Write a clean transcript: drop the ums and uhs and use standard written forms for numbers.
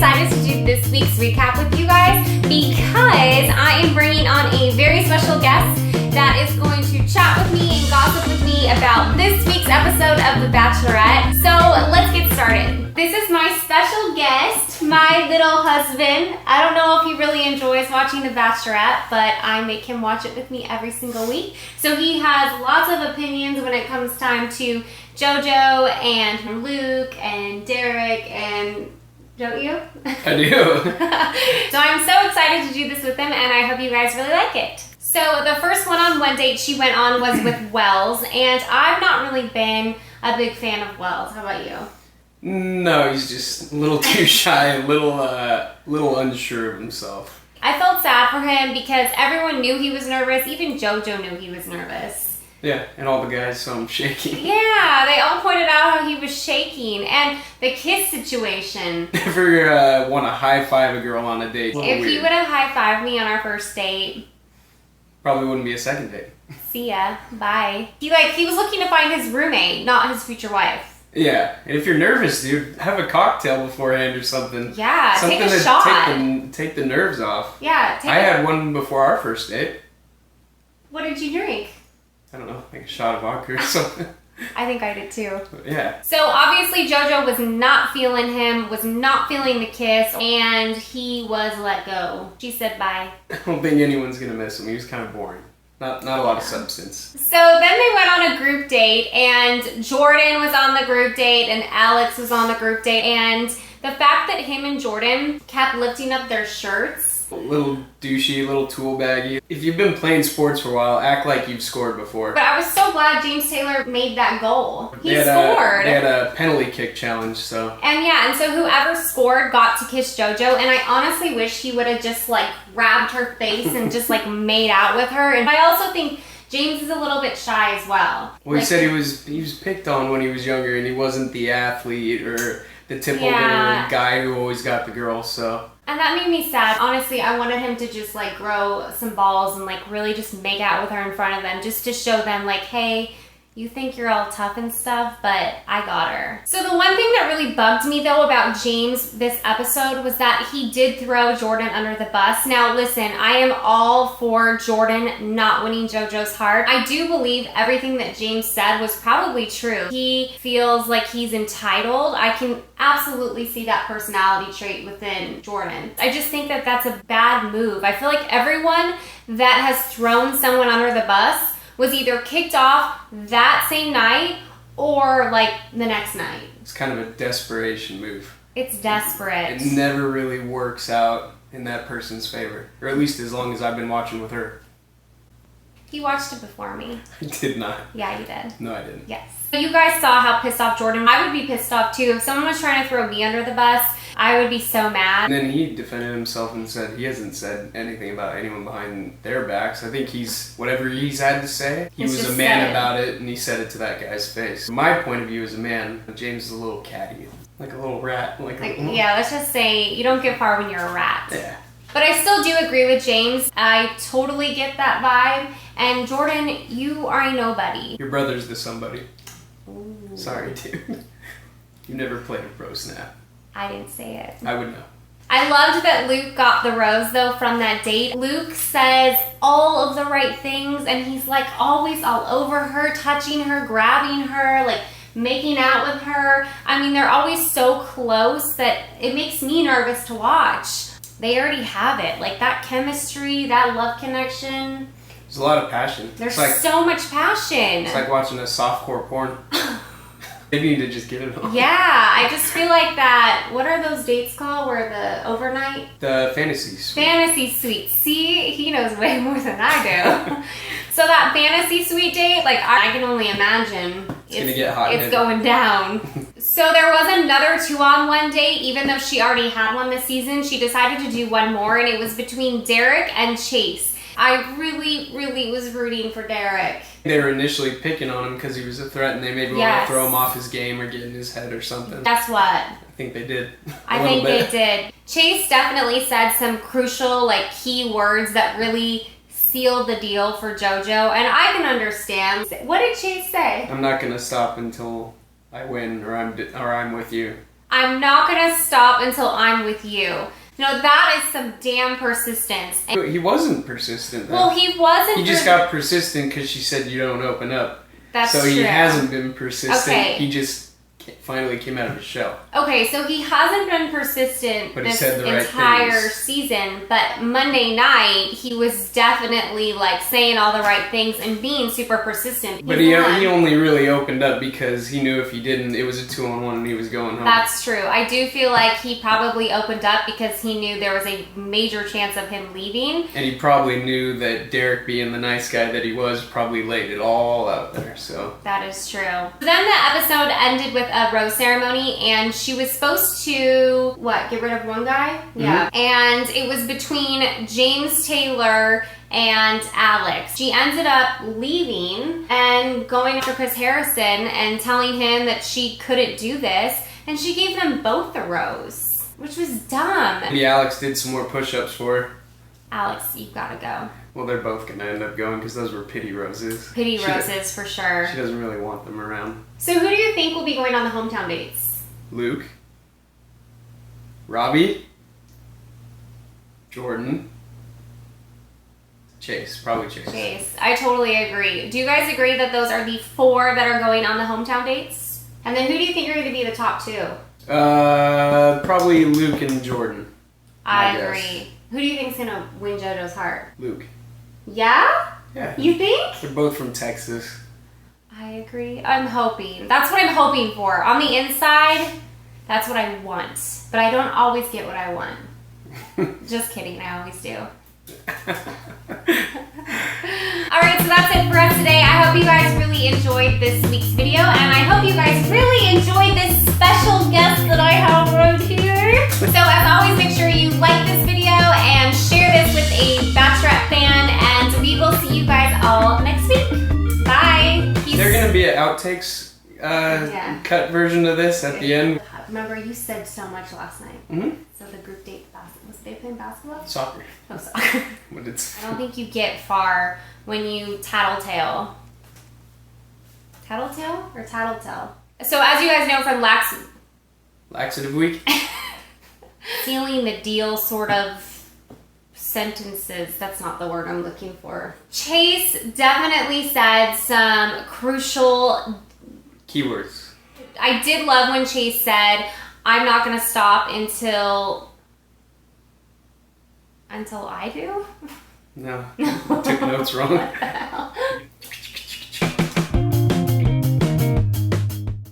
excited to do this week's recap with you guys because I am bringing on a very special guest that is going to chat with me and gossip with me about this week's episode of The Bachelorette. So let's get started. This is my special guest, my little husband. I don't know if he really enjoys watching The Bachelorette, but I make him watch it with me every single week. So he has lots of opinions when it comes time to Jojo and Luke and Derek and... Don't you? I do. So I'm so excited to do this with him, and I hope you guys really like it. So the first one-on-one date she went on was with Wells, and I've not really been a big fan of Wells. How about you? No, he's just a little too shy, a little unsure of himself. I felt sad for him because everyone knew he was nervous. Even Jojo knew he was nervous. Yeah, and all the guys saw him shaking. Yeah, they all pointed out how he was shaking. And the kiss situation. Never want to high-five a girl on a date. If he would have high-fived me on our first date... Probably wouldn't be a second date. See ya. Bye. He was looking to find his roommate, not his future wife. Yeah, and if you're nervous, dude, have a cocktail beforehand or something. Yeah, something take a to shot. Take the nerves off. Yeah, I had one before our first date. What did you drink? I don't know, like a shot of vodka or something. I think I did too. Yeah. So obviously JoJo was not feeling him, was not feeling the kiss, and he was let go. She said bye. I don't think anyone's gonna miss him. He was kind of boring. Not a lot of substance. So then they went on a group date, and Jordan was on the group date, and Alex was on the group date, and the fact that him and Jordan kept lifting up their shirts. A little douchey, a little tool baggy. If you've been playing sports for a while, act like you've scored before. But I was so glad James Taylor made that goal. He scored. They had a penalty kick challenge, so. And so whoever scored got to kiss JoJo, and I honestly wish he would have just grabbed her face and just made out with her. And I also think James is a little bit shy as well. Well, he said he was picked on when he was younger, and he wasn't the athlete or the typical guy who always got the girls, so. And that made me sad. Honestly, I wanted him to just grow some balls and really just make out with her in front of them, just to show them hey, you think you're all tough and stuff, but I got her. So the one thing that really bugged me though about James this episode was that he did throw Jordan under the bus. Now listen, I am all for Jordan not winning JoJo's heart. I do believe everything that James said was probably true. He feels like he's entitled. I can absolutely see that personality trait within Jordan. I just think that that's a bad move. I feel like everyone that has thrown someone under the bus was either kicked off that same night or the next night. It's kind of a desperation move. It's desperate. It never really works out in that person's favor. Or at least as long as I've been watching with her. He watched it before me. I did not. Yeah, you did. No, I didn't. Yes. You guys saw how pissed off Jordan. I would be pissed off too. If someone was trying to throw me under the bus, I would be so mad. And then he defended himself and said he hasn't said anything about anyone behind their backs. I think whatever he's had to say, he was a man about it, and he said it to that guy's face. From my point of view as a man, James is a little catty. Like a little rat. Yeah, let's just say you don't get far when you're a rat. Yeah. But I still do agree with James. I totally get that vibe. And Jordan, you are a nobody. Your brother's the somebody. Ooh. Sorry, dude. You never played a pro snap. I didn't say it. I would know. I loved that Luke got the rose though from that date. Luke says all of the right things, and he's always all over her, touching her, grabbing her, making out with her. I mean, they're always so close that it makes me nervous to watch. They already have it. That chemistry, that love connection. There's a lot of passion. There's so much passion. It's like watching a softcore porn. Maybe you need to just give it on. Yeah, I just feel like that. What are those dates called? Where the overnight? The fantasy suite. Fantasy suite. See, he knows way more than I do. So that fantasy suite date, I can only imagine. It's gonna get hot. It's going down. So there was another 2-on-1 date, even though she already had one this season. She decided to do one more, and it was between Derek and Chase. I really, really was rooting for Derek. They were initially picking on him because he was a threat, and they maybe want to throw him off his game or get in his head or something. Guess what? I think they did. I think they did. Chase definitely said some crucial, key words that really sealed the deal for JoJo, and I can understand. What did Chase say? I'm not gonna stop until I win, or I'm with you. I'm not gonna stop until I'm with you. No, that is some damn persistence. And He wasn't persistent though. well, he wasn't. He just got persistent because she said you don't open up. That's so true. he hasn't been persistent. Okay. He just finally came out of his shell. Okay, so he hasn't been persistent But he this said the right entire things. season, but Monday night he was definitely like saying all the right things and being super persistent. But he only really opened up because he knew if he didn't, it was a 2-on-1 and he was going home. That's true. I do feel like he probably opened up because he knew there was a major chance of him leaving. And he probably knew that Derek, being the nice guy that he was, probably laid it all out there. So That is true. Then the episode ended with a rose ceremony, and she was supposed to, get rid of one guy? Yeah. And it was between James Taylor and Alex. She ended up leaving and going after Chris Harrison and telling him that she couldn't do this, and she gave them both a rose, which was dumb. maybe Alex did some more push-ups for her. Alex, you gotta go. Well, they're both going to end up going because those were pity roses. Pity roses for sure. She doesn't really want them around. So who do you think will be going on the hometown dates? Luke. Robbie. Jordan. Chase. Probably Chase. Chase. I totally agree. Do you guys agree that those are the 4 that are going on the hometown dates? And then who do you think are going to be the top 2? Probably Luke and Jordan. I guess. agree. Who do you think's going to win JoJo's heart? Luke. Yeah? Yeah. You think? They're both from Texas. I agree. I'm hoping. That's what I'm hoping for. On the inside, that's what I want. But I don't always get what I want. Just kidding. I always do. Alright, so that's it for us today. I hope you guys really enjoyed this week's video, and I hope you guys really enjoyed this special guest that I have right here. So as always, make sure you like this video and share this with a Bachelorette fan, and we will see you guys all next week. Bye. Peace. They're going to be an outtakes cut version of this at the end. Remember, you said so much last night. Mm-hmm. So the group date, was they playing basketball? Soccer. Oh, soccer. But it's... I don't think you get far when you tattletale. Tattletale or tattletale? So as you guys know from Laxative week? sealing the deal sort of sentences, that's not the word I'm looking for. Chase definitely said some crucial Keywords. I did love when Chase said, I'm not going to stop until I do? No. Took notes wrong. What the hell?